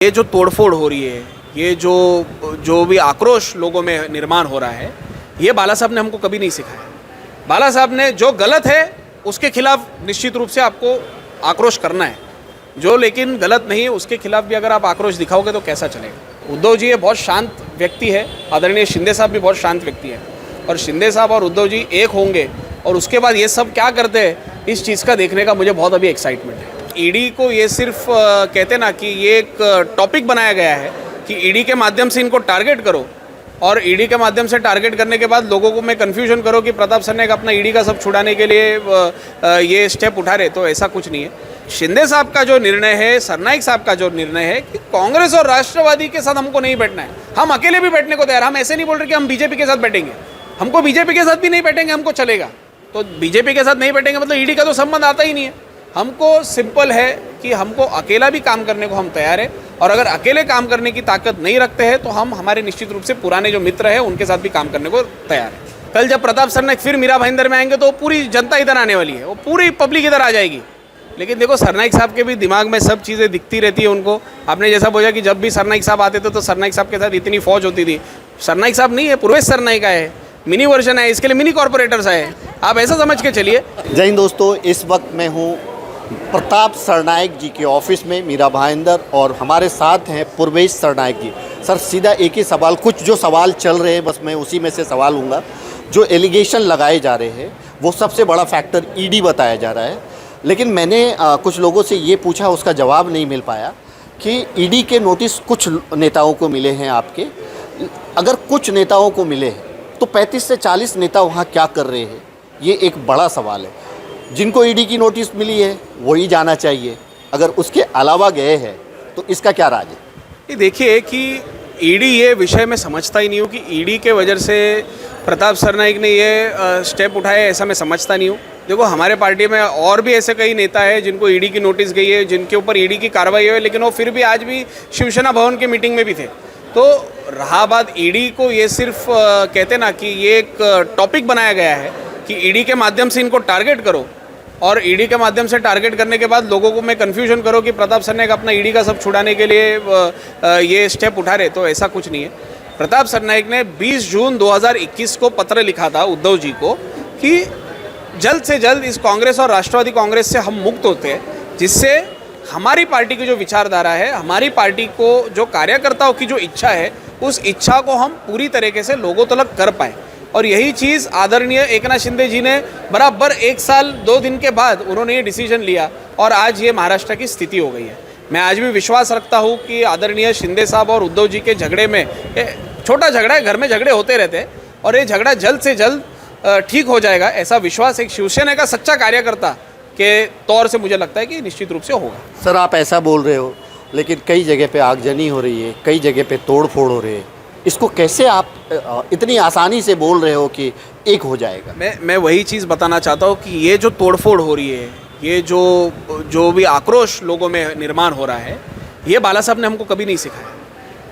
ये जो तोड़फोड़ हो रही है, ये जो भी आक्रोश लोगों में निर्माण हो रहा है, ये बाला साहब ने हमको कभी नहीं सिखाया। बाला साहब ने जो गलत है उसके खिलाफ निश्चित रूप से आपको आक्रोश करना है, जो लेकिन गलत नहीं है उसके खिलाफ भी अगर आप आक्रोश दिखाओगे तो कैसा चलेगा। उद्धव जी ये बहुत शांत व्यक्ति है, आदरणीय शिंदे साहब भी बहुत शांत व्यक्ति है, और शिंदे साहब और उद्धव जी एक होंगे और उसके बाद ये सब क्या करते हैं इस चीज़ का देखने का मुझे बहुत अभी एक्साइटमेंट है। ईडी को ये सिर्फ कहते ना कि ये एक टॉपिक बनाया गया है कि ईडी के माध्यम से इनको टारगेट करो, और ईडी के माध्यम से टारगेट करने के बाद लोगों को मैं कन्फ्यूजन करो कि प्रताप सरनाईक अपना ईडी का सब छुड़ाने के लिए ये स्टेप उठा रहे, तो ऐसा कुछ नहीं है। शिंदे साहब का जो निर्णय है, सरनाईक साहब का जो निर्णय है कि कांग्रेस और राष्ट्रवादी के साथ हमको नहीं बैठना है, हम अकेले भी बैठने को तैयार। हम ऐसे नहीं बोल रहे कि हम बीजेपी के साथ बैठेंगे, हमको बीजेपी के साथ भी नहीं बैठेंगे, हमको चलेगा। तो बीजेपी के साथ नहीं बैठेंगे मतलब ईडी का तो संबंध आता ही नहीं है। हमको सिंपल है कि हमको अकेला भी काम करने को हम तैयार है, और अगर अकेले काम करने की ताकत नहीं रखते हैं तो हम हमारे निश्चित रूप से पुराने जो मित्र हैं उनके साथ भी काम करने को तैयार है। कल जब प्रताप सरनाईक फिर मीरा भाईंदर में आएंगे तो पूरी जनता इधर आने वाली है, वो पूरी पब्लिक इधर आ जाएगी। लेकिन देखो सरनाईक साहब के भी दिमाग में सब चीज़ें दिखती रहती है उनको। आपने जैसा बोला कि जब भी सरनाईक साहब आते थे तो सरनाईक साहब के साथ इतनी फौज होती थी। सरनाईक साहब नहीं है, पूर्वेश सरनाईक है, मिनी वर्जन है, इसके लिए मिनी कॉर्पोरेटर्स आए, आप ऐसा समझ के चलिए। जय हिंद दोस्तों, इस वक्त मैं हूँ प्रताप सरनाईक जी के ऑफिस में, मीरा भाईंदर, और हमारे साथ हैं पूर्वेश सरनाईक जी। सर सीधा एक ही सवाल, कुछ जो सवाल चल रहे हैं बस मैं उसी में से सवाल लूँगा। जो एलिगेशन लगाए जा रहे हैं वो सबसे बड़ा फैक्टर ईडी बताया जा रहा है, लेकिन मैंने कुछ लोगों से ये पूछा, उसका जवाब नहीं मिल पाया कि ईडी के नोटिस कुछ नेताओं को मिले हैं आपके। अगर कुछ नेताओं को मिले हैं तो 35 से 40 नेता वहाँ क्या कर रहे हैं, ये एक बड़ा सवाल है। जिनको ईडी की नोटिस मिली है वही जाना चाहिए, अगर उसके अलावा गए हैं तो इसका क्या राज है? ये देखिए कि ईडी ये विषय में समझता ही नहीं हूँ कि ईडी के वजह से प्रताप सरनाईक ने ये स्टेप उठाए, ऐसा मैं समझता नहीं हूँ। देखो हमारे पार्टी में और भी ऐसे कई नेता हैं जिनको ईडी की नोटिस गई है, जिनके ऊपर ईडी की कार्रवाई हुई है, लेकिन वो फिर भी आज भी शिवसेना भवन के मीटिंग में भी थे। तो रहा बात ईडी को ये सिर्फ कहते ना कि ये एक टॉपिक बनाया गया है कि ईडी के माध्यम से इनको टारगेट करो, और ईडी के माध्यम से टारगेट करने के बाद लोगों को मैं कन्फ्यूजन करो कि प्रताप सरनाईक अपना ईडी का सब छुड़ाने के लिए ये स्टेप उठा रहे, तो ऐसा कुछ नहीं है। प्रताप सरनाईक ने 20 जून 2021 को पत्र लिखा था उद्धव जी को कि जल्द से जल्द इस कांग्रेस और राष्ट्रवादी कांग्रेस से हम मुक्त होते हैं, जिससे हमारी पार्टी की जो विचारधारा है, हमारी पार्टी को जो कार्यकर्ताओं की जो इच्छा है, उस इच्छा को हम पूरी तरीके से लोगों तक कर पाएँ। और यही चीज़ आदरणीय एकनाथ शिंदे जी ने बराबर 1 साल 2 दिन के बाद उन्होंने ये डिसीजन लिया, और आज ये महाराष्ट्र की स्थिति हो गई है। मैं आज भी विश्वास रखता हूँ कि आदरणीय शिंदे साहब और उद्धव जी के झगड़े में, छोटा झगड़ा है, घर में झगड़े होते रहते हैं, और ये झगड़ा जल्द से जल्द ठीक हो जाएगा, ऐसा विश्वास एक शिवसेना का सच्चा कार्यकर्ता के तौर से मुझे लगता है कि निश्चित रूप से होगा। सर आप ऐसा बोल रहे हो, लेकिन कई जगह पे आगजनी हो रही है, कई जगह पे तोड़ फोड़ हो रही है, इसको कैसे आप इतनी आसानी से बोल रहे हो कि एक हो जाएगा? मैं वही चीज़ बताना चाहता हूँ कि ये जो तोड़फोड़ हो रही है, ये जो भी आक्रोश लोगों में निर्माण हो रहा है, ये बाला साहब ने हमको कभी नहीं सिखाया।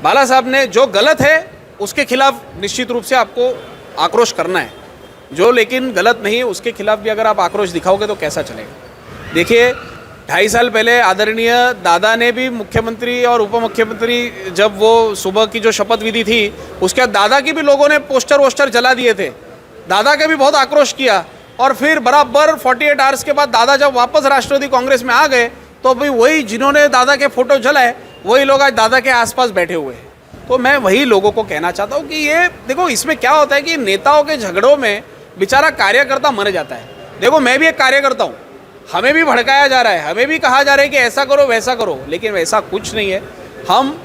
बाला साहब ने जो गलत है उसके खिलाफ निश्चित रूप से आपको आक्रोश करना है, जो लेकिन गलत नहीं है उसके खिलाफ भी अगर आप आक्रोश दिखाओगे तो कैसा चलेगा। देखिए 2.5 साल पहले आदरणीय दादा ने भी मुख्यमंत्री और उप मुख्यमंत्री, जब वो सुबह की जो शपथ विधि थी उसके बाद दादा की भी लोगों ने पोस्टर वोस्टर जला दिए थे, दादा का भी बहुत आक्रोश किया, और फिर बराबर 48 आवर्स के बाद दादा जब वापस राष्ट्रवादी कांग्रेस में आ गए तो भाई वही जिन्होंने दादा के फोटो जलाए वही लोग आज दादा के आसपास बैठे हुए हैं। तो मैं वही लोगों को कहना चाहता हूँ कि ये देखो इसमें क्या होता है कि नेताओं के झगड़ों में बेचारा कार्यकर्ता मर जाता है। देखो मैं भी एक कार्यकर्ता हूँ, हमें भी भड़काया जा रहा है, हमें भी कहा जा रहा है कि ऐसा करो वैसा करो, लेकिन वैसा कुछ नहीं है। हम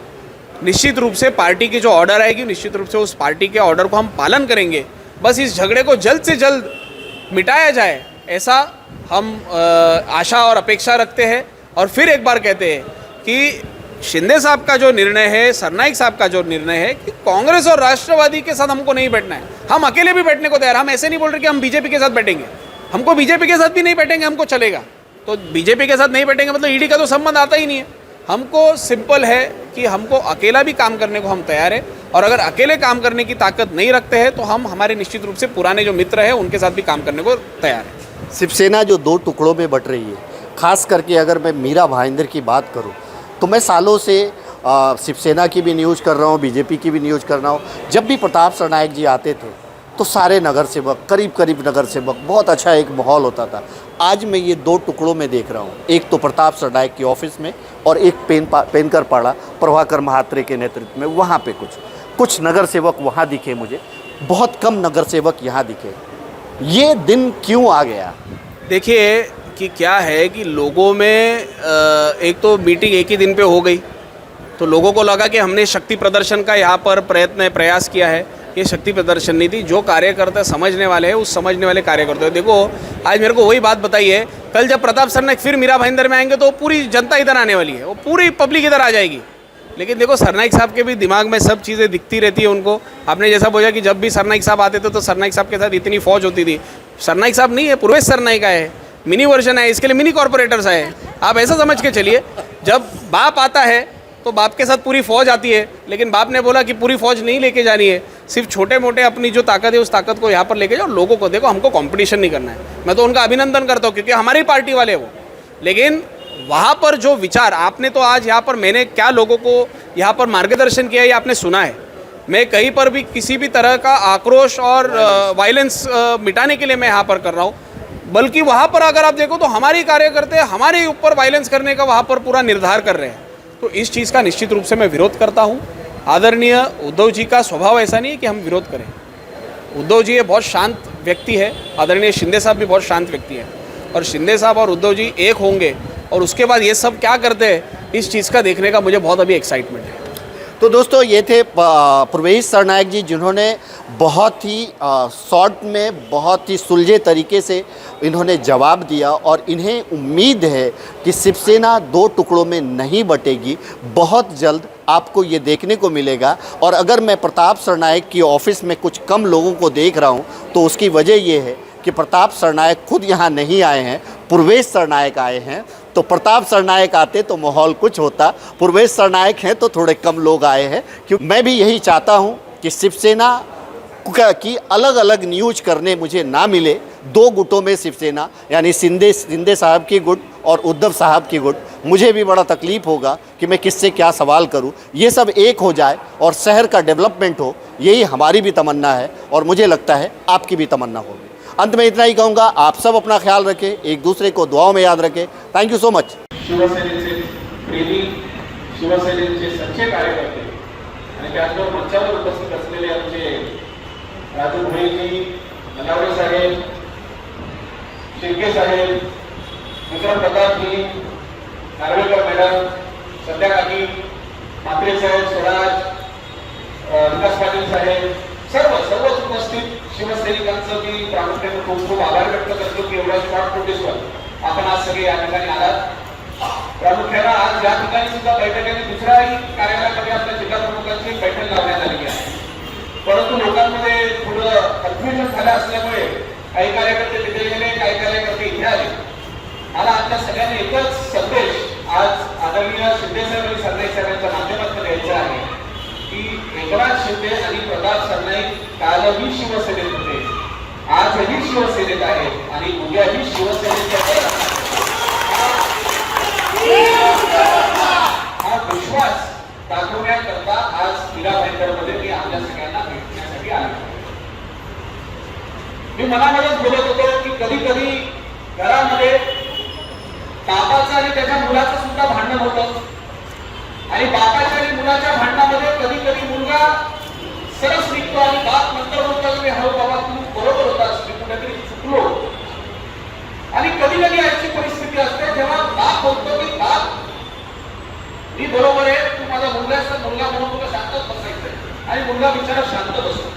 निश्चित रूप से पार्टी की जो ऑर्डर आएगी, निश्चित रूप से उस पार्टी के ऑर्डर को हम पालन करेंगे। बस इस झगड़े को जल्द से जल्द मिटाया जाए, ऐसा हम आशा और अपेक्षा रखते हैं। और फिर एक बार कहते हैं कि शिंदे साहब का जो निर्णय है, सरनाईक साहब का जो निर्णय है कि कांग्रेस और राष्ट्रवादी के साथ हमको नहीं बैठना है, हम अकेले भी बैठने को तैयार। हम ऐसे नहीं बोल रहे कि हम बीजेपी के साथ बैठेंगे, हमको बीजेपी के साथ भी नहीं बैठेंगे, हमको चलेगा। तो बीजेपी के साथ नहीं बैठेंगे मतलब ईडी का तो संबंध आता ही नहीं है। हमको सिंपल है कि हमको अकेला भी काम करने को हम तैयार है, और अगर अकेले काम करने की ताकत नहीं रखते हैं तो हम हमारे निश्चित रूप से पुराने जो मित्र हैं उनके साथ भी काम करने को तैयार है। शिवसेना जो 2 टुकड़ों में बट रही है, खास करके अगर मैं मीरा भाईंदर की बात करूं तो मैं सालों से शिवसेना की भी न्यूज़ कर रहा हूँ, बीजेपी की भी न्यूज़ कर रहा हूँ। जब भी प्रताप सरनाइक जी आते थे तो सारे नगर सेवक, करीब करीब नगर सेवक, बहुत अच्छा एक माहौल होता था। आज मैं ये दो टुकड़ों में देख रहा हूँ, एक तो प्रताप सरनाइक की ऑफिस में और एक पेनकर पाड़ा प्रभाकर महात्रे के नेतृत्व में। वहाँ पे कुछ नगर सेवक वहाँ दिखे मुझे, बहुत कम नगर सेवक यहाँ दिखे। ये दिन क्यों आ गया? देखिए कि क्या है कि लोगों में एक तो मीटिंग एक ही दिन पे हो गई, तो लोगों को लगा कि हमने शक्ति प्रदर्शन का यहाँ पर प्रयास किया है। ये शक्ति प्रदर्शन नहीं थी। जो कार्यकर्ता समझने वाले हैं उस समझने वाले कार्यकर्ता। देखो आज मेरे को वही बात बताई है, कल जब प्रताप सरनाइक फिर मीरा भाईंदर में आएंगे तो पूरी जनता इधर आने वाली है, वो पूरी पब्लिक इधर आ जाएगी। लेकिन देखो सरनाइक साहब के भी दिमाग में सब चीज़ें दिखती रहती है उनको। आपने जैसा बोला कि जब भी सरनाइक साहब आते थे तो सरनाइक साहब के साथ इतनी फौज होती थी। सरनाइक साहब नहीं है, पूर्वेश सरनाइक आए, मिनी वर्जन है, इसके लिए मिनी कॉर्पोरेटर्स आए। आप ऐसा समझ के चलिए, जब बाप आता है तो बाप के साथ पूरी फौज आती है, लेकिन बाप ने बोला कि पूरी फौज नहीं लेके जानी है, सिर्फ छोटे मोटे अपनी जो ताकत है उस ताकत को यहाँ पर लेके जाओ। लोगों को देखो, हमको कंपटीशन नहीं करना है। मैं तो उनका अभिनंदन करता हूँ क्योंकि हमारी पार्टी वाले वो। लेकिन वहाँ पर जो विचार आपने तो आज यहाँ पर मैंने क्या लोगों को यहाँ पर मार्गदर्शन किया ये आपने सुना है। मैं कहीं पर भी किसी भी तरह का आक्रोश और वायलेंस मिटाने के लिए मैं यहाँ पर कर रहा हूँ, बल्कि वहाँ पर अगर आप देखो तो हमारे कार्यकर्ते हमारे ऊपर वायलेंस करने का वहाँ पर पूरा निर्धार कर रहे हैं। तो इस चीज़ का निश्चित रूप से मैं विरोध करता हूँ। आदरणीय उद्धव जी का स्वभाव ऐसा नहीं है कि हम विरोध करें। उद्धव जी ये बहुत शांत व्यक्ति है, आदरणीय शिंदे साहब भी बहुत शांत व्यक्ति है, और शिंदे साहब और उद्धव जी एक होंगे और उसके बाद ये सब क्या करते हैं इस चीज़ का देखने का मुझे बहुत अभी एक्साइटमेंट है। तो दोस्तों ये थे प्रवेश सरनाइक जी, जिन्होंने बहुत ही शॉर्ट में बहुत ही सुलझे तरीके से इन्होंने जवाब दिया और इन्हें उम्मीद है कि शिवसेना दो टुकड़ों में नहीं बटेगी। बहुत जल्द आपको ये देखने को मिलेगा। और अगर मैं प्रताप सरनाइक की ऑफिस में कुछ कम लोगों को देख रहा हूँ तो उसकी वजह ये है कि प्रताप सरनाइक खुद यहाँ नहीं आए हैं, प्रवेश सरनाइक आए हैं। तो प्रताप सरनाइक आते तो माहौल कुछ होता, प्रवेश सरनाइक हैं तो थोड़े कम लोग आए हैं। क्योंकि मैं भी यही चाहता हूँ कि शिवसेना की अलग अलग न्यूज करने मुझे ना मिले। दो गुटों में शिवसेना, यानी शिंदे साहब की गुट और उद्धव साहब की गुट, मुझे भी बड़ा तकलीफ़ होगा कि मैं किससे क्या सवाल करूं। ये सब एक हो जाए और शहर का डेवलपमेंट हो, यही हमारी भी तमन्ना है और मुझे लगता है आपकी भी तमन्ना होगी। अंत में इतना ही कहूँगा, आप सब अपना ख्याल रखें, एक दूसरे को दुआओं में याद रखें। Thank you so much. शिवसेनेचे प्रेमी, शिवसेनेचे सच्चे कार्यकर्ते आणि त्याचबरोबर मंचावर उपस्थित असलेले आमचे राजू भोईजी, नलावडे साहेब, शिर्के साहेब, विक्रम प्रतापजी, नार्वेकर मॅडम, संध्या काकी, म्हात्रे साहेब, स्वराज, विकास पाटील साहेब, सर्वच उपस्थित शिवसैनिकांचं मी प्रामुख्याने खूप खूप आभार व्यक्त करतो की एवढ्या शॉर्ट नोटीसवर आपण आज सगळे या ठिकाणी आलात। प्रामुख्याने आज या ठिकाणी सुद्धा बैठकीने दुसऱ्याही कार्यालयामध्ये आपल्या जिल्हा प्रमुखांची बैठक लावण्यात आलेली आहे, परंतु लोकांमध्ये थोडं कन्फ्युजन झालं असल्यामुळे काही कार्यकर्ते तिथे गेले, काही कार्यकर्ते इथे आले। मला आपल्या सगळ्यांना एकच संदेश आज आदरणीय शिंदे साहेब आणि सरनाईक साहेबांच्या माध्यमातून द्यायचा आहे की एकनाथ शिंदे आणि प्रताप सरनाईक कालही शिवसेनेत होते, आजही शिवसेनेत आहेत आणि उद्याही शिवसेनेत आहेत। हा विश्वास दाखवण्याकरता आज मीरा भाईंदरमध्ये मी आपल्या सगळ्यांना भेटण्यासाठी आलो। मी मनामध्येच बोलत होतो की कधी कधी घरामध्ये बापाचं आणि त्याच्या मुलाचं सुद्धा भांडण होतं आणि बापाच्या आणि मुलाच्या भांडणामध्ये कधी कधी मुलगा सरस निघतो आणि बाप नंतर म्हणतो की हो बाबा तू बरोबर होतास, मी कुठेतरी चुकलो। आणि कधी कधी अशी परिस्थिती असते जेव्हा बाप बोलतो की बाप मी बरोबर आहे, तू माझा मुलगा आहेस, मुलगा म्हणून तुला शांतच बसायचंय आणि मुलगा बिचारा शांत बसतो।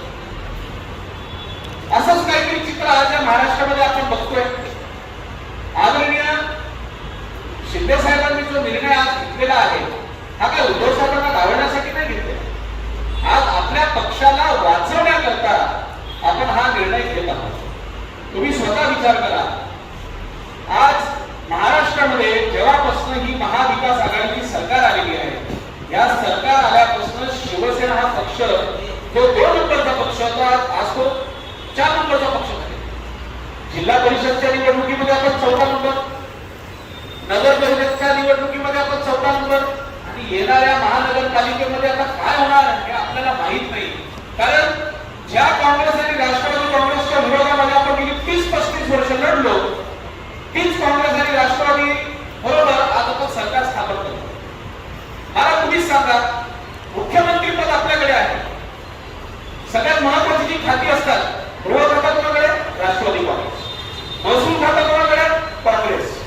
असंच काहीतरी चित्र आज या महाराष्ट्रामध्ये आपण बघतोय। आदरणीय शिंदे साहेबांनी जो निर्णय आज घेतलेला आहे हा काय उद्धव साहेबांना डावलण्यासाठी नाही घेतला, आज आपल्या पक्षाला वाचवण्याकरता आपण हा निर्णय घेत आहोत। तुम्ही स्वतः विचार करा, आज महाराष्ट्रामध्ये जेव्हापासून ही महाविकास आघाडीची सरकार आलेली आहे, या सरकार आल्यापासून शिवसेना हा पक्ष जो 2 नंबरचा पक्ष होता आज तो 4 नंबरचा पक्ष झाला। जिल्हा परिषदच्या निवडणुकीमध्ये आपण 4था नंबर, नगर परिषदच्या निवडणुकीमध्ये आपण 4था नंबर, आणि येणाऱ्या महानगरपालिकेमध्ये आता काय होणार हे आपल्याला माहित नाही. कारण ज्या काँग्रेस आणि राष्ट्रवादी काँग्रेसच्या विरोधामध्ये आपण गेली 30-35 वर्ष लढलो, तीच काँग्रेस आणि राष्ट्रवादी बरोबर आज आपण सरकार स्थापन करतो. मला तुम्हीच सांगा, मुख्यमंत्री पद आपल्याकडे आहे, सगळ्यात महत्वाची जी खाती असतात, गृह खातं कोणाकडे? राष्ट्रवादी काँग्रेस. महसूल खातं कोणाकडे? काँग्रेस.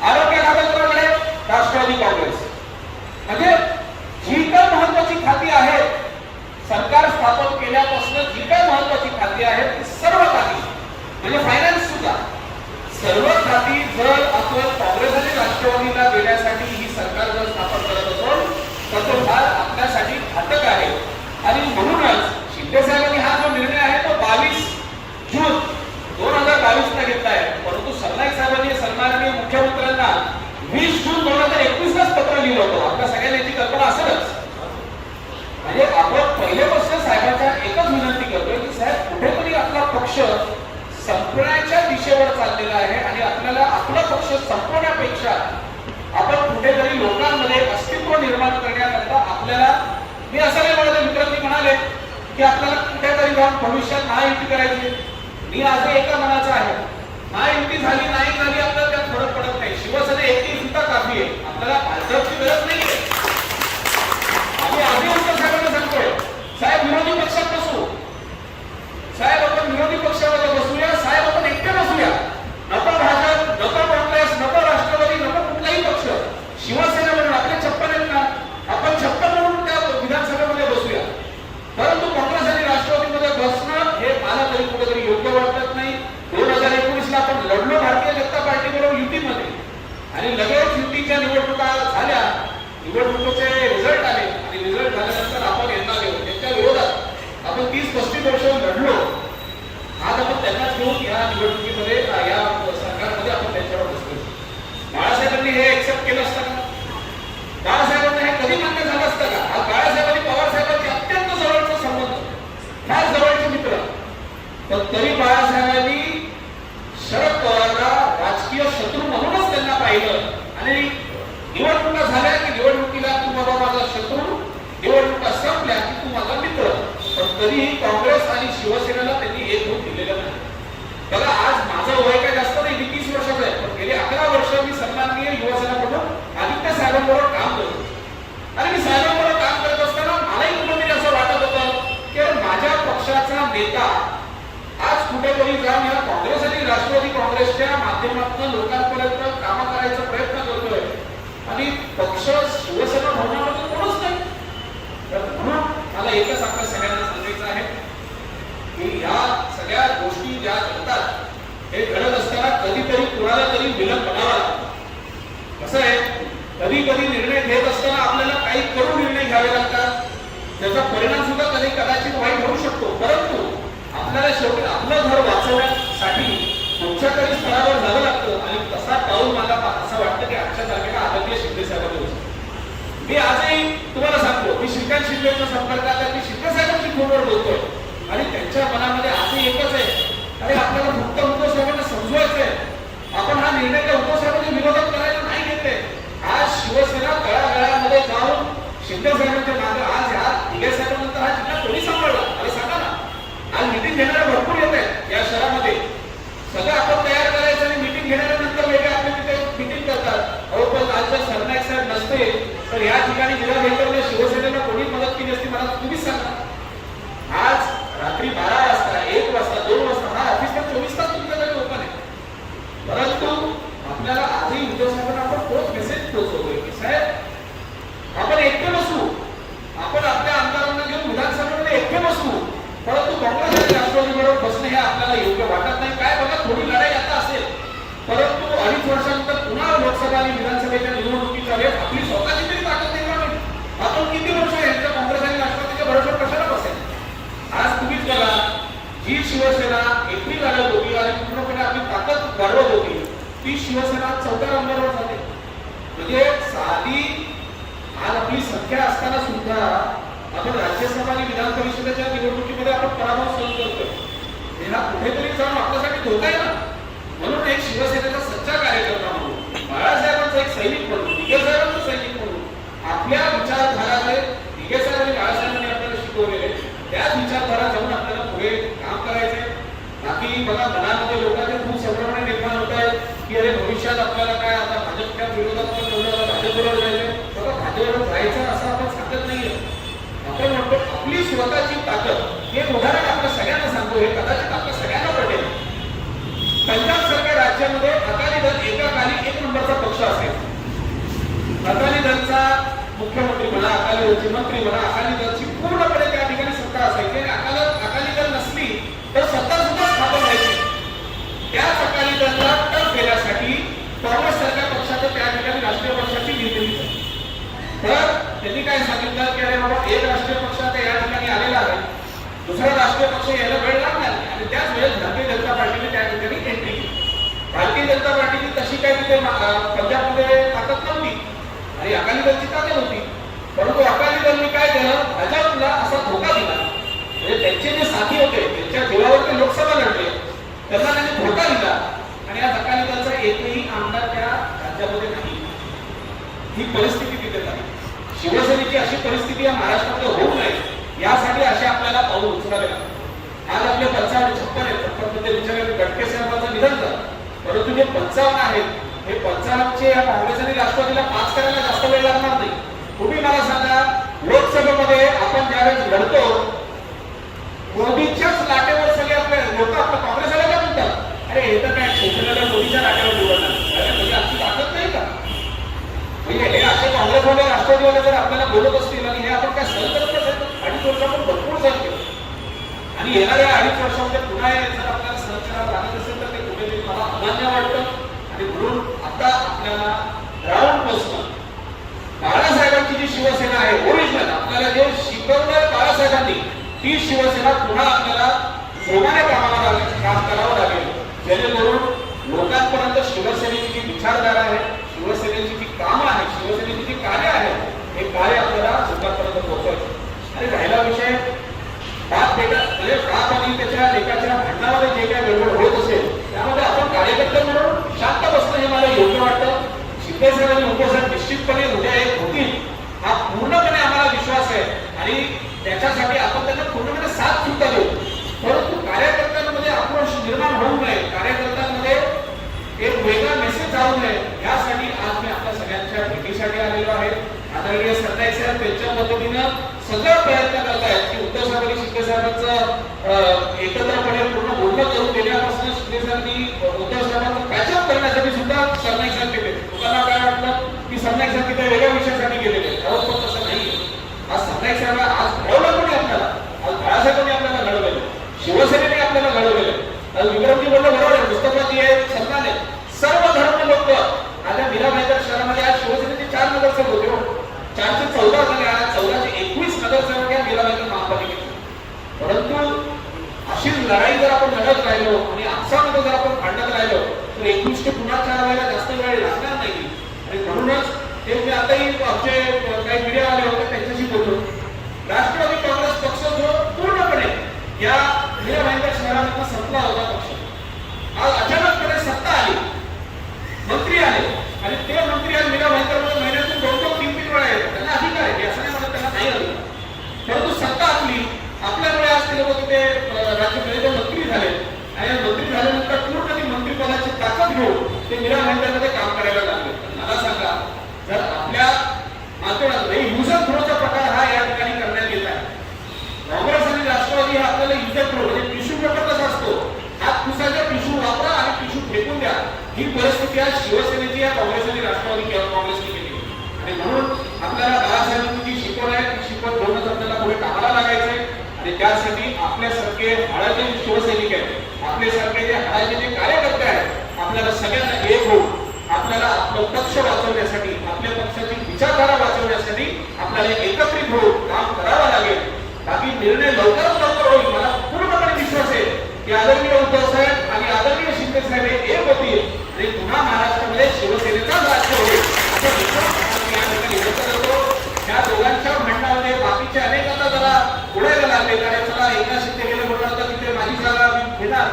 आरोग्य खातं कोणाकडे? राष्ट्रवादी काँग्रेस. म्हणजे जी काय महत्वाची खाती आहेत, सरकार स्थापन केल्यापासून जी काय महत्वाची खाती आहेत ती सर्व खाती, म्हणजे फायनान्स सुद्धा, सर्व खाती जर आपण काँग्रेस आणि राष्ट्रवादीला देण्यासाठी ही सरकार जर स्थापन करत असेल तर तो फार आपल्यासाठी घातक आहे. आणि म्हणूनच शिंदे साहेबांनी हा जो निर्णय आहे तो 22 जून 2022 ला घेतला आहे. परंतु सरनाईक साहेबांनी सन्माननीय मुख्यमंत्र्यांना 20 जून 2021 लाच पत्र लिहिलं होतं. आपल्या सगळ्यांना याची कल्पना असेलच. म्हणजे आपण पहिल्यापासून साहेबांच्या एकच विनंती करतोय की साहेब, कुठेतरी आपला पक्ष संपण्याच्या दिशेवर चाललेला आहे आणि आपल्याला आपला पक्ष संपवण्यापेक्षा आपण कुठेतरी लोकांमध्ये अस्तित्व निर्माण करण्याकरता आपल्याला, मी असं नाही म्हणत, मित्रांनी म्हणाले की आपल्याला कुठेतरी जाऊन भविष्यात महायुती करायची. मी आज एका मनाचा आहे, महायुती झाली नाही झाली आपल्याला त्यात फरक पडत नाही. शिवसेना एकटी सुद्धा काफी आहे, आपल्याला भाजपची गरज नाहीये. आम्ही आधी उद्धव साहेबांना सांगतोय, साहेब विरोधी पक्षात बसू, साहेब आपण विरोधी पक्षामध्ये बसूया, साहेब आपण एकटे बसूया, नको भाजप, नको काँग्रेस, नको राष्ट्रवादी, नको कुठलाही पक्ष, शिवसेना म्हणून आपले 56 आहेत ना, आपण 56 म्हणून त्या विधानसभेमध्ये बसूया. परंतु काँग्रेस आणि राष्ट्रवादीमध्ये बसणं हे मला तरी कुठेतरी योग्य वाटत नाही. 2019 ला आपण लढलो भारतीय जनता पार्टी बरोबर युतीमध्ये आणि लगेच युतीच्या निवडणुका झाल्या, निवडणुकीचे रिझल्ट आले आणि रिझल्ट झाल्यानंतर आपण यांना घेऊन त्यांच्या विरोधात आपण 30-35 वर्ष लढलो. आज आपण त्यांनाच घेऊन या निवडणुकीमध्ये, या सरकारमध्ये आपण त्यांच्यावर बसलो. बाळासाहेबांनी हे एक्सेप्ट केलं असतं का? बाळासाहेबांना हे कधी मान्य झालं असतं का? आज बाळासाहेबांनी पवार साहेबांचे अत्यंत जवळचा संबंध, फार जवळचे मित्र, पण तरी बाळासाहेबांनी शरद पवारला राजकीय शत्रू म्हणूनच त्यांना पाहिलं आणि निवडणुका झाल्या की निवडणुकीला तू बाबा माझा शत्रू, निवडणुका संपल्या की तू माझा मित्र. पण तरीही काँग्रेस आणि शिवसेनेला त्यांनी एक होत दिलेलं नाही. बघा, आज माझं वय काय जास्त नाही, मी 30 वर्षाचं आहे, पण गेली 11 वर्ष मी सन्माननीय युवासेना प्रमुख आदित्य साहेबांबरोबर काम करतो. आणि मी साहेबांबरोबर काम करत असताना मलाही कुठेतरी असं वाटत होतं की माझ्या पक्षाचा नेता आज कुठेतरी जाऊन या काँग्रेस आणि राष्ट्रवादी काँग्रेसच्या माध्यमातून लोकांपर्यंत काम करायचा प्रयत्न करतोय आणि पक्ष शिवसेना भवनामध्ये कोणच नाही. म्हणून मला एकच आपल्या सगळ्यांना सांगायचं आहे की या सगळ्या गोष्टी ज्या घडतात हे घडत असताना कधीतरी कुणाला तरी विलन बनावा लागतो. कसं आहे, कधी कधी निर्णय घेत असताना आपल्याला काही करून निर्णय घ्यावे लागतात, त्याचा परिणाम सुद्धा कधी कदाचित वाईट होऊ शकतो. परंतु आपल्याला शेवटी आपलं घर वाचवण्यासाठी कुठच्यातरी स्तरावर जावं लागतं आणि तसा पाऊल मला असं वाटतं की आजच्या तारखेला आदरणीय शिंदे साहेबांनी होतं. मी आजही तुम्हाला सांगतो, मी श्रीकांत शिंदेच्या संपर्कात आहे, मी शिंदे साहेबांची फोनवर बोलतोय आणि त्यांच्या मनामध्ये आजही एकच आहे, अरे आपल्याला फक्त उद्धव साहेबांना समजवायचंय, आपण हा निर्णय त्या उद्धव साहेबांच्या विरोधात करायला नाही घेतले. आज शिवसेना तळागाळामध्ये जाऊन शिंदे साहेबांच्या मागे, आज ह्या दिघे साहेबांनंतर हा जिल्हा कोणी सांभाळला? अरे सांगा ना. आज मिटिंग घेणारे भरपूर येत आहेत या शहरामध्ये, सगळं आपण तयार करायचं आणि मिटिंग घेण्यानंतर वेगळे आपले तिथे मिटिंग करतात. अहो पण आज जर सरनाईक साहेब नसते तर या ठिकाणी जिल्हा भेटवल्या शिवसेनेला कोणी मदत केली असती? मला तुम्हीच सांगा. आज रात्री 12 वाजता, 1 वाजता, 2 वाजता हा ऑफिस तर 24 तास तुमच्याकडे ओपन आहे. परंतु आपल्याला आजही उद्धव साहेबांना आपण तोच मेसेज पोहोचवतोय की साहेब आपण एकटे बसू, आपण आपल्या आमदारांना घेऊन विधानसभेमध्ये एकटे बसू, परंतु काँग्रेस आणि राष्ट्रवादी बरोबर बसणे हे आपल्याला योग्य वाटत नाही. काय बघा, थोडी लढाई आता असेल, परंतु 2.5 वर्षानंतर पुन्हा लोकसभा आणि विधानसभेच्या निवडणुकीच्या वेळेस आपली स्वतःची तरी ताकद निर्माण होईल. आपण किती वर्ष यांच्या काँग्रेस आणि राष्ट्रवादीच्या भरोश्यावर कशाला बसेल? आज तुम्हीच बघा, जी शिवसेना एकटी लढत होती आणि पूर्णपणे आपली ताकद वाढवत होती, ती शिवसेना 4थ्या नंबरवर झाली. म्हणजे साधी आज आपली संख्या असताना सुद्धा आपण राज्यसभा आणि विधान परिषदेच्या निवडणुकीमध्ये आपण पराभव सहन करतोय. हा कुठेतरी जाऊन आपल्यासाठी धोका आहे ना. म्हणून एक शिवसेनेचा सच्चा कार्यकर्ता म्हणून, बाळासाहेबांचा एक सैनिक म्हणून, दिघे साहेबांचा सैनिक म्हणून आपल्या विचारधाराचे दिगेसर आणि बाळासाहेबांनी आपल्याला शिकवलेले त्याच विचारधारा जाऊन आपल्याला पुढे काम करायचे. बाकी बघा मनामध्ये लोकांचे खूप संभ्रमणे निर्माण होत आहेत की अरे भविष्यात आपल्याला काय आता भाजपच्या विरोधात पण भाजपबरोबर जायचं. बघा भाजपबरोबर जायचं असं आपण सांगत नाहीये. आपण म्हणतो आपली स्वतःची ताकद. हे उदाहरण आपल्या सगळ्यांना सांगतो, हे कदाचित आपल्या सगळ्यांना पटेल. पंजाब सारख्या राज्यामध्ये अकाली दल एकाकाली 1 नंबरचा पक्ष असेल. अकाली दलचा मुख्यमंत्री म्हणा, अकाली दलचे मंत्री म्हणा, अकाली दलची पूर्णपणे त्या ठिकाणी सत्ता असायची. अकाली दल नसली तर सत्ता सुद्धा स्थापन व्हायची. त्याच अकाली दलला टप देण्यासाठी काँग्रेस सारख्या पक्षाचं त्या ठिकाणी राष्ट्रीय पक्षाची निर्मिती झाली. तर त्यांनी काय सांगितलं की अरे बाबा एक राष्ट्रीय पक्ष आता या ठिकाणी आलेला आहे, दुसरा राष्ट्रीय पक्ष यायला वेळ लागणार. आणि त्याच वेळेस भारतीय जनता पार्टीने त्या ठिकाणी एंट्री केली. भारतीय जनता पार्टीची तशी काही तिथे पंजाबमध्ये ताकद नव्हती आणि अकाली दलची ताकद होती. परंतु अकाली दलने काय केलं, भाजपला असा धोका दिला. म्हणजे त्यांचे जे साथी होते त्यांच्या जीवावर ते लोकसभा लढले, त्यांना त्यांनी धोका दिला आणि आज अकाली दलचा एकही आमदार त्या राज्यामध्ये नाही. ही परिस्थिती तिथे झाली. शिवसेनेची अशी परिस्थिती या महाराष्ट्रामध्ये होऊ नये यासाठी असे आपल्याला पाऊल उचलावे लागतात. आज आपले 55-56 आहेत. 56 विचार गटके साहेबांचं निधन झालं, परंतु जे 55 आहेत हे 55चे या काँग्रेस आणि राष्ट्रवादीला पास करायला जास्त वेळ लागणार नाही. तुम्ही मला सांगा, लोकसभेमध्ये आपण ज्यावेळेस लढतो मोदीच्याच लाटेवर सगळे आपले लोक आपलं काँग्रेसला काय म्हणतात, अरे हे तर काय शिवसेनेला मोदीच्या लाटेवर निवडणार. अरे म्हणजे आमची ताकद नाही का? म्हणजे हे असे काँग्रेसवाले राष्ट्रवादीवाले जर आपल्याला बोलत असतील आणि हे आपण काय सहन करत नसेल तर 2.5 वर्ष आपण भरपूर सहन केलं आणि येणाऱ्या 2.5 वर्षामध्ये पुन्हा जर आपल्याला सहन करावं लागत असेल तर ते कुठेतरी मला अमान्य वाटतं. आणि म्हणून आता आपल्याला ग्राउंड पासून बाळासाहेबांची जी शिवसेना आहे ओरिजिनल आपल्याला जे शिकवलं बाळासाहेबांनी, ती शिवसेना पुन्हा आपल्याला जोमाने काम करावं लागेल, जेणेकरून लोकांपर्यंत शिवसेनेची जी विचारधारा आहे, शिवसेनेची जी कामं आहेत, शिवसेनेची जी कार्य आहेत, हे कार्य आपल्याला लोकांपर्यंत पोहोचवायचं. आणि राहिला विषय बाप बेटा म्हणजे बाप आणि त्याच्या लेकाच्या भांडणामध्ये जे काही गडबड होत असेल त्यामध्ये आपण कार्यकर्ते म्हणून शांत बसणं हे मला योग्य वाटतं. शिंदेसाहेब आणि उद्धवसाहेब निश्चितपणे उद्या एक होतील हा पूर्णपणे आम्हाला विश्वास आहे आणि त्याच्यासाठी आपण त्यांना पूर्णपणे साथ सुद्धा देऊ. परंतु कार्यकर्त्यांमध्ये आक्रोश निर्माण होऊ नये, कार्यकर्त्यांमध्ये एक वेगळा मेसेज जाऊ नये यासाठी आज मी आपल्या सगळ्यांच्या भेटीसाठी आलेलो आहे. आदरणीय सरनाईक साहेब त्यांच्या पद्धतीनं सगळं प्रयत्न करतायत की उद्धव साहेब आणि शिंदे साहेबांचं एकत्रपणे पूर्ण बोलणं करून देण्यापासून शिंदे साहेबांनी उद्धव साहेबांचं पॅचअप करण्यासाठी सुद्धा सरनाईक साहेब केले. लोकांना काय वाटलं की सरनाईक साहेब तिथे वेगळ्या विषयासाठी गेलेले, खरंच पण तसं नाही. आज सरनाईक साहेब आज घडवलं कोणी आपल्याला, आज बाळासाहेबांनी आपल्याला घडवलेलं, शिवसेनेने आपल्याला घडवलेलं. आज विक्रमजी बोललं बरोबर आहे, मुस्तफाजी आहे, सन्मान आहे, सर्व धर्म लोक आता मीराबाईकर शहरामध्ये आज शिवसेनेचे 4 नगरसेवक होते. 4 चे 14 झाले, आज 14 चे 21 नगरसेवक या मीराबाईकर महापालिकेचे. परंतु अशी लढाई जर आपण लढत राहिलो आणि आपसामध्ये जर आपण भांडत राहिलो तर 21 चे पुन्हा 4 व्हायला जास्त वेळ लागणार नाही. आणि म्हणूनच ते मी आताही आमचे काही मीडिया आले होते त्यांच्याशी बोललो. राष्ट्रवादी काँग्रेस पक्ष जो पूर्णपणे या मीराबाईकर शहरामध्ये संपला होता पक्ष, आज अचानकपणे सत्ता आली, मंत्री आले आणि ते मंत्री आज मीराबाईकर महिन्यातून 2-3 वेळा येतात. त्यांना अधिकार आहे, असं नाही म्हणत त्यांना नाही आलं, परंतु सत्ता आपली आपल्यामुळे आज ते लोक तिथे राज्यामध्ये मंत्री झाले आणि मंत्री झाल्यानंतर पूर्ण ती मंत्रिपदाची ताकद घेऊन ते मीराबाईकरमध्ये काम करायला लागले. मला सांगा, जर आपल्या माध्यमात युजर थ्रोचा प्रकार हा या ठिकाणी करण्यात येत आहे, काँग्रेस आणि राष्ट्रवादी हा आपल्याला युजर थ्रो म्हणजे टिश्यू पेपर कसा असतो, हात पुसायचा टिश्यू वापरा आणि टिश्यू फेकून द्या, ही परिस्थिती आज शिवसेनेची या काँग्रेस आणि राष्ट्रवादी किंवा काँग्रेसने केली. आणि म्हणून आपल्याला बाळासाहेबांची जी शिकवण आहे ती शिकवण घेऊनच आपल्याला पुढे कामाला लागायचंय. आणि त्यासाठी आपल्यासारखे हाडाचे शिवसैनिक आहेत, आपल्यासारखे जे हाडाचे जे कार्यकर्ते आहेत, आपल्याला सगळ्यांना एक होऊन आपल्याला आपलं पक्ष वाचवण्यासाठी, आपल्या पक्षाची विचारधारा वाचवण्यासाठी आपल्याला एकत्रित होऊन काम करावं लागेल. बाकी निर्णय लवकरात लवकर होईल. मला पूर्णपणे विश्वास आहे की आदरणीय उद्धव साहेब आणि आदरणीय शिंदे साहेब हे एक होतील आणि पुन्हा महाराष्ट्रामध्ये शिवसेनेचा राज्य होईल असा विश्वास या ठिकाणी व्यक्त करतो. या दोघांच्या भांडणामध्ये बाकीचे अनेक आता जरा उडायला लागले, कारण चला एकनाथ शिंदे गेले म्हणणार तर तिथे माझी जागा मी घेणार,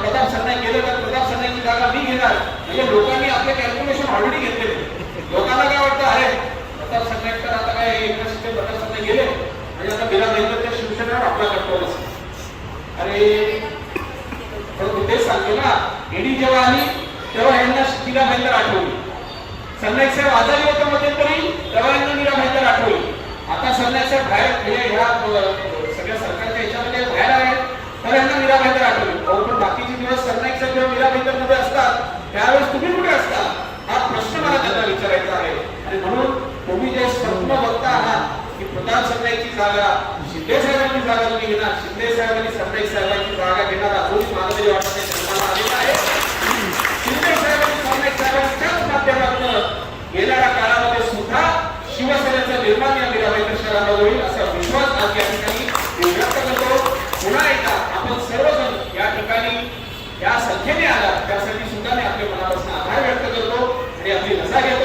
प्रताप सरनाईक गेले तर प्रताप सरनाईकची जागा मी घेणार. म्हणजे लोकांनी आपले कॅल्क्युलेशन ऑलरेडी घेतलेले. लोकांना काय वाटतं, अरे प्रताप सरनाईक गेले आणि आता मीरा भाईंदरच्या शिवसेनेवर आपला कंट्रोल असेल. अरे पण मी तेच सांगतो ना, ईडी जेव्हा आली तेव्हा यांना मीरा भाईंदर आठवली. सरनाईक साहेब आजारी होते मध्यंतरी तेव्हा यांना मीरा भाईंदर आठवली. आता सरनाईक साहेब बाहेर ह्या सगळ्या सरकारच्या याच्यामध्ये बाहेर आहे तर यांना मीरा भाईंदर आठवली. पण बाकीचे दिवस सरनाईक साहेब जेव्हा मीरा भाईंदर मध्ये असतात त्यावेळेस तुम्ही कुठे असता, हा प्रश्न मला त्यांना विचारायचा आहे. आणि म्हणून तुम्ही जे स्वप्न बघता आहात की प्रताप सरनाईकची जागा शिंदे साहेबांची जागा तुम्ही घेणार, शिंदे साहेब आणि सरनाईक साहेबांची जागा घेणार अजून मला तरी वाटत नाही जन्माला आलेला आहे. शिंदे साहेब आणि सरनाईक साहेबांच्याच माध्यमातून येणाऱ्या काळामध्ये सुद्धा शिवसेनेचं निर्माण या मीरा भाईंदर शहरामध्ये होईल असा विश्वास आज या ठिकाणी मी व्यक्त करतो. पुन्हा एकदा आपण सर्वजण या ठिकाणी या संख्येने आला त्यासाठी सुद्धा मी आपल्या मनापासून आभार व्यक्त करतो आणि आपली रजा घेतो.